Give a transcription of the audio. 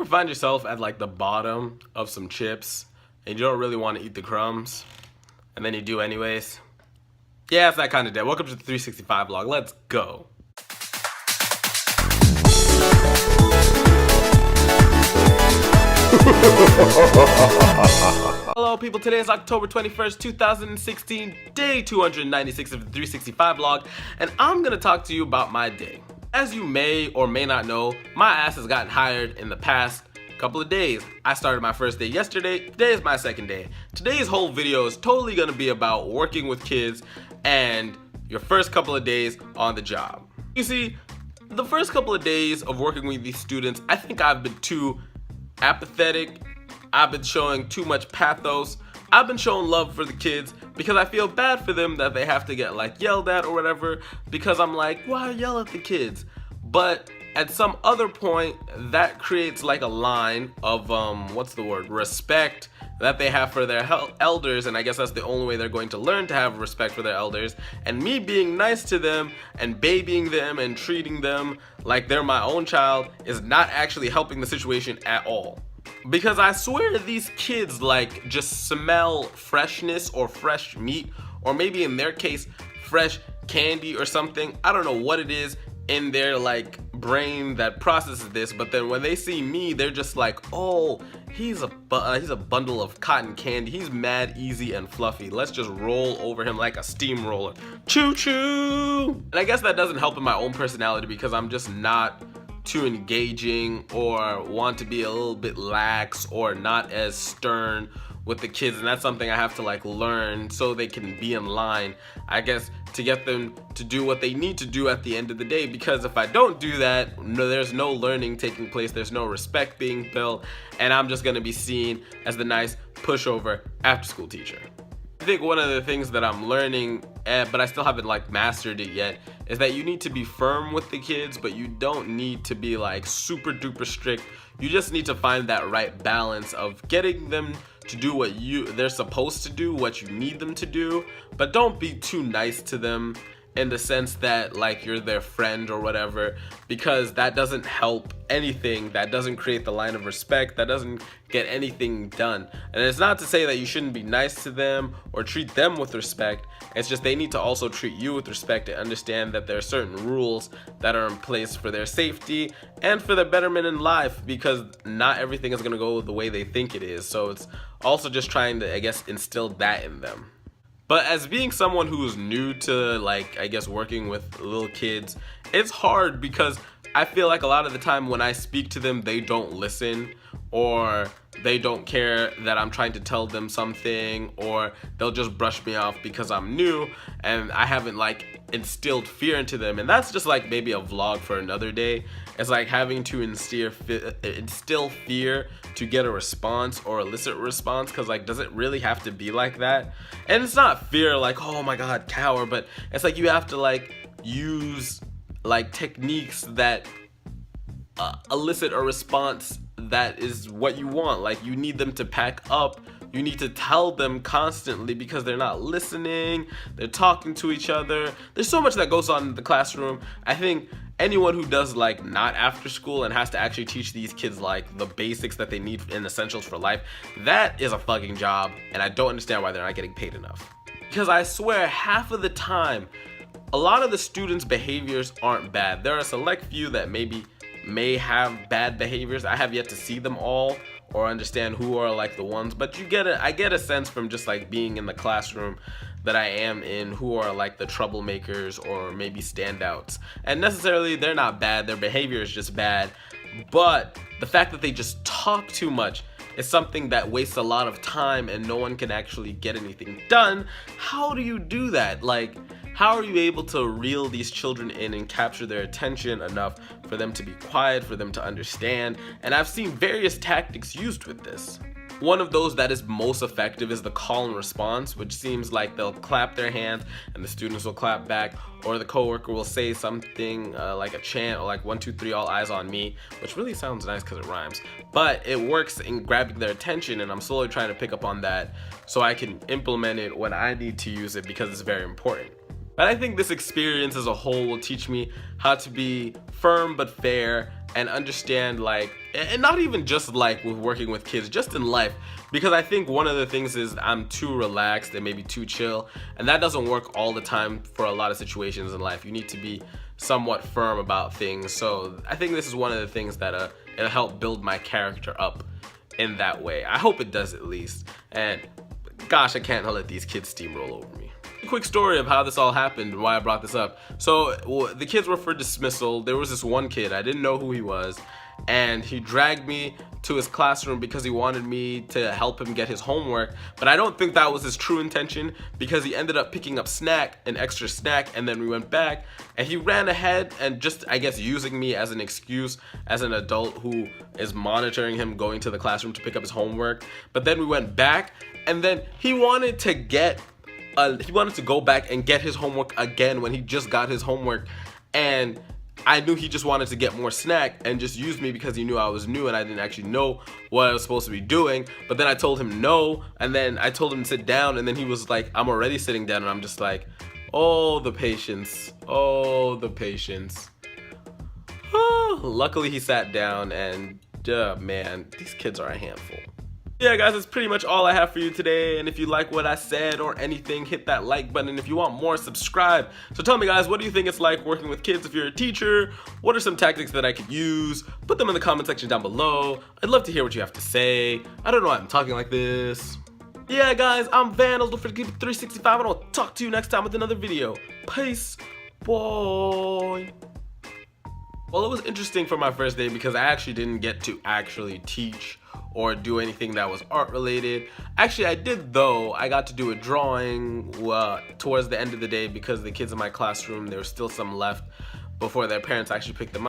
find yourself at like the bottom of some chips and you don't really want to eat the crumbs and then you do anyways? Yeah, it's that kind of day. Welcome to the 365 vlog. Let's go. Hello people, today is October 21st, 2016, day 296 of the 365 vlog, and I'm gonna talk to you about my day. As you may or may not know, my ass has gotten hired in the past couple of days. I started my first day yesterday, today is my second day. Today's whole video is totally gonna be about working with kids and your first couple of days on the job. You see, the first couple of days of working with these students, I think I've been too apathetic. I've been showing too much pathos. I've been showing love for the kids because I feel bad for them that they have to get like yelled at or whatever, because I'm like, why yell at the kids? But at some other point that creates like a line of respect that they have for their elders, and I guess that's the only way they're going to learn to have respect for their elders. And me being nice to them and babying them and treating them like they're my own child is not actually helping the situation at all. Because I swear these kids like just smell freshness or fresh meat, or maybe in their case fresh candy or something. I don't know what it is in their like brain that processes this, but then when they see me, they're just like, oh, he's a bundle of cotton candy. He's mad, easy, and fluffy. Let's just roll over him like a steamroller. Choo choo! And I guess that doesn't help in my own personality because I'm just not too engaging or want to be a little bit lax or not as stern with the kids, and that's something I have to like learn so they can be in line, I guess, to get them to do what they need to do at the end of the day. Because if I don't do that, there's no learning taking place, there's no respect being built, and I'm just gonna be seen as the nice pushover after school teacher. I think one of the things that I'm learning, but I still haven't like mastered it yet, is that you need to be firm with the kids, but you don't need to be like super duper strict. You just need to find that right balance of getting them to do what they're supposed to do, what you need them to do, but don't be too nice to them in the sense that like you're their friend or whatever, because that doesn't help anything. That doesn't create the line of respect. That doesn't get anything done. And it's not to say that you shouldn't be nice to them or treat them with respect. It's just they need to also treat you with respect and understand that there are certain rules that are in place for their safety and for their betterment in life, because not everything is going to go the way they think it is. So it's also just trying to, I guess, instill that in them. But as being someone who's new to like, I guess, working with little kids, it's hard because I feel like a lot of the time when I speak to them, they don't listen, or they don't care that I'm trying to tell them something, or they'll just brush me off because I'm new and I haven't like instilled fear into them. And that's just like maybe a vlog for another day. It's like having to instill fear to get a response or elicit a response, because like, does it really have to be like that? And it's not fear like, oh my god, cower, but it's like you have to like use like techniques that elicit a response that is what you want. Like, you need them to pack up. You need to tell them constantly because they're not listening. They're talking to each other. There's so much that goes on in the classroom. I think anyone who does like not after school and has to actually teach these kids like the basics that they need and essentials for life, that is a fucking job, and I don't understand why they're not getting paid enough. Because I swear half of the time, a lot of the students' behaviors aren't bad. There are a select few that may have bad behaviors. I have yet to see them all or understand who are like the ones, but I get a sense from just like being in the classroom that I am in who are like the troublemakers or maybe standouts. And necessarily they're not bad, their behavior is just bad, but the fact that they just talk too much is something that wastes a lot of time and no one can actually get anything done. How do you do that? Like, how are you able to reel these children in and capture their attention enough for them to be quiet, for them to understand? And I've seen various tactics used with this. One of those that is most effective is the call and response, which seems like they'll clap their hands and the students will clap back, or the coworker will say something like a chant, or like 1, 2, 3, all eyes on me, which really sounds nice because it rhymes. But it works in grabbing their attention, and I'm slowly trying to pick up on that so I can implement it when I need to use it because it's very important. But I think this experience as a whole will teach me how to be firm but fair and understand, like, and not even just like with working with kids, just in life, because I think one of the things is I'm too relaxed and maybe too chill, and that doesn't work all the time for a lot of situations in life. You need to be somewhat firm about things. So I think this is one of the things that it'll help build my character up in that way. I hope it does, at least. And gosh, I can't let these kids steamroll over me. A quick story of how this all happened and why I brought this up. So the kids were for dismissal. There was this one kid, I didn't know who he was, and he dragged me to his classroom because he wanted me to help him get his homework. But I don't think that was his true intention, because he ended up picking up an extra snack, and then we went back and he ran ahead and just, I guess, using me as an excuse as an adult who is monitoring him going to the classroom to pick up his homework. But then we went back, and then he wanted to go back and get his homework again when he just got his homework, and I knew he just wanted to get more snack and just use me because he knew I was new and I didn't actually know what I was supposed to be doing. But then I told him no, and then I told him to sit down, and then he was like, I'm already sitting down, and I'm just like, oh, the patience, oh, the patience. Luckily he sat down, and man, these kids are a handful. Yeah, guys, that's pretty much all I have for you today. And if you like what I said or anything, hit that like button. And if you want more, subscribe. So tell me, guys, what do you think it's like working with kids? If you're a teacher, what are some tactics that I could use? Put them in the comment section down below. I'd love to hear what you have to say. I don't know why I'm talking like this. Yeah, guys, I'm Van. Don't forget to keep it 365, and I'll talk to you next time with another video. Peace. Bye. Well, it was interesting for my first day because I actually didn't get to actually teach or do anything that was art related. Actually, I did, though. I got to do a drawing towards the end of the day because the kids in my classroom, there was still some left before their parents actually picked them up.